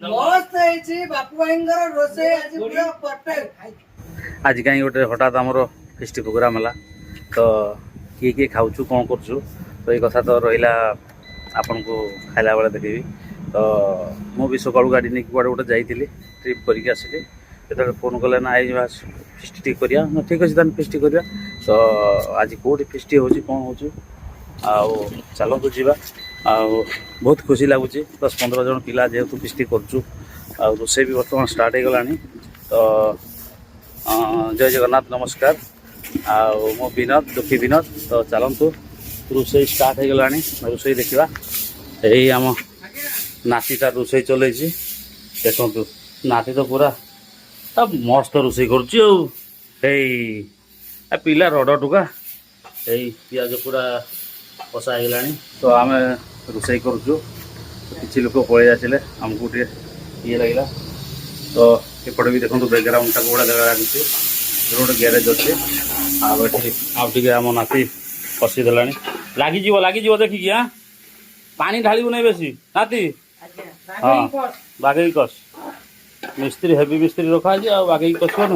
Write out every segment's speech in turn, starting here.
आज कहीं गोटे हठात आमर फेस्ट प्रोग्राम है तो किए किए खाऊ कौन करूँ तो ये कथा तो रहा आपण को खाला बेले देखेबी तो मुझे सका गाड़ी नहीं कड़े गोटे जाइली ट्रिप करके आसिली जो फोन कले ना आई फिस्ट टी करिया ठीक अच्छे तेज फिस्ट करिया तो आज कौटी फिस्ट हो कौन हो चलतु जा बहुत खुशी लगुच 10-15 जन पिला जेहेतु फिस्ट करुँ रोसे भी बर्तमान स्टार्ट हो गला तो जय जगन्नाथ नमस्कार मो विनोद दुखी विनोद तो चलतु रोसे स्टार्ट हो गला रोसे देखा यही आम नातीटा रोसे चल देखु नाती तो पूरा मस्त रोसे कर पिला रड टुका यही पिज पूरा कषा होगा तो आम रोसे करुचु किसी लोक पलि आसिले आमको ये लगे तो एपटे भी देखो बैकग्राउंड टाक बड़ा जगह लगे रोड ग्यारेज अच्छे आगे आम नाती कषीदेला लगिज देखिकी हाँ पानी ढालू नहीं बेसी नाती हाँ बागे कष मिस्त्री हेवी मिस्त्री रखा बागे कष हाँ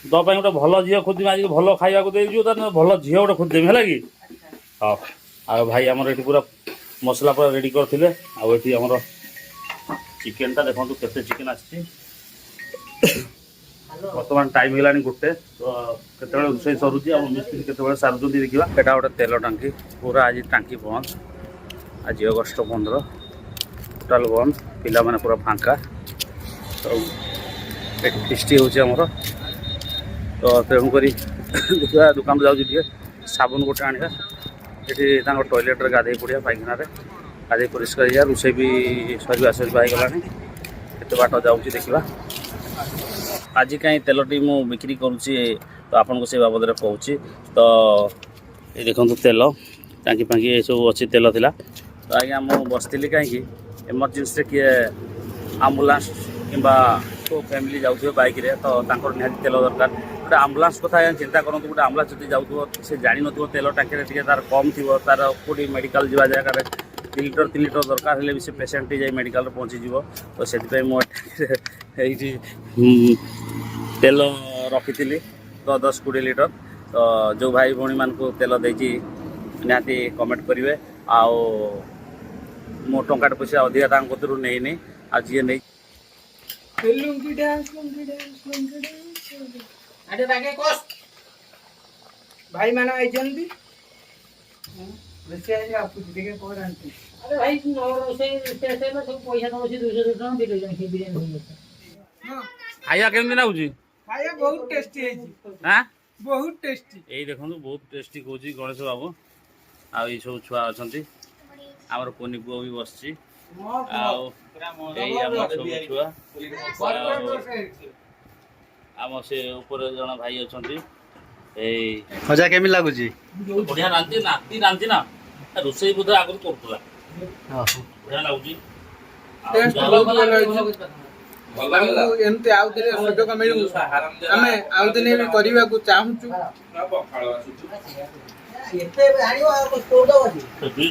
तो गोटे भल झील खोजमी आज भल खाया भल झील गोटे खोजदेमी है कि हाँ आ भाई आमर ये पूरा मसला पूरा रेडी करते आमर चिकेन टा देखो केते चिकेन आसी बर्तमान टाइम होगा गोटे तो केत रोषे सरुची आम मिस्त्री केत सारूँ देखा यहाँ गोटे तेल टांकी पूरा आज टांकी बंद आज अगस्ट 15 टोटाल बंद पिला माने पूरा फांका तो फिस्टी होमर तो तेणुक देखा दुकान जाऊँगी साबुन गोटे आने ये टॉयलेट गाधे पड़ा पाइखाना गाधे परिष्कार रोसे भी सरिया होगा केते बाट जाऊँगी देखा आज कहीं तेल टी मु बिक्री करुच्ची तो आपन को से बाबद कहूँ तो ये देखो तेल टांकी फांकी ये सब अच्छी तेल थिला तो आज्ञा मुझे बसती कहीं एमरजेन्सी किए आम्बुलांस किंबा तो फैमिली जाऊे बाइक रे तो निहाती तेल दरकार गोटे आम्बुलांस कथा चिंता करूँ गोटे आम्बुलांस जो जाऊँ से जान नो तेल टांकी तार कम थी तार कौटी मेडिकल जा जगह 3 लीटर 3 लीटर दरकार है भी से पेसेंट जाए मेडिकल पहुँचीज तो से तेल रखी तो 10-20 लीटर तो जो भाई भौणी मान को तेल देती निहाती कमेंट करेंगे आओ मो टंका पैसा अधिका कतरू नहीं आज ये नहीं भाई मान आई अरे भाई खाया केमती नागुची खाया बहुत टेस्टी है हाँ बहुत टेस्टी यही देखो बहुत टेस्टी कौन गणेश बाबू आई सब छुआ अच्छा आमर कोनी पुओ भी बस आम से ऊपर जन भाई अच्छा मजा केमी लगुच बढ़िया रांधि नाती रांधि ना रोसे बोधे आगुरी करूला बढ़िया लगुच एमती आउ दिन सुजोग मिलू आम आउ दिन भी करने को चाहूँ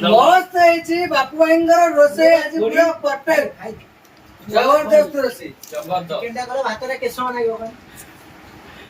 मस्त है बापू भाई रोसे आज पूरा परफेक्ट जबरदस्त रोसे चिकेन टा भात रे केसो लागो